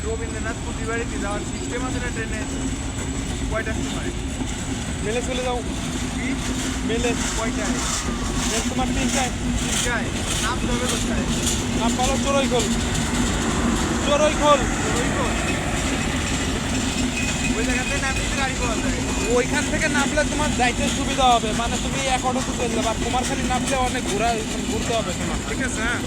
রবীন্দ্রনাথ প্রতিবাড়িতে যাওয়ার সিস্টেম আছে না ট্রেনে? কয়টার সময়? মেলে চলে যাও। কি মেলে কয়টায়? মেল তোমার 3টায়। 3টায়। নামতে হবে কোথায়? নাম পালো চড়ইখোল। চড়ইখোল ওই জায়গাতে নামতে গাড়ি পাওয়া যায়। ওইখান থেকে নামলে তোমার যাইতে সুবিধা হবে, মানে তুমি এক অটোতে চলে যাবে, আর কুমারখালী নামলে অনেক ঘুরতে হবে তোমার। ঠিক আছে, হ্যাঁ।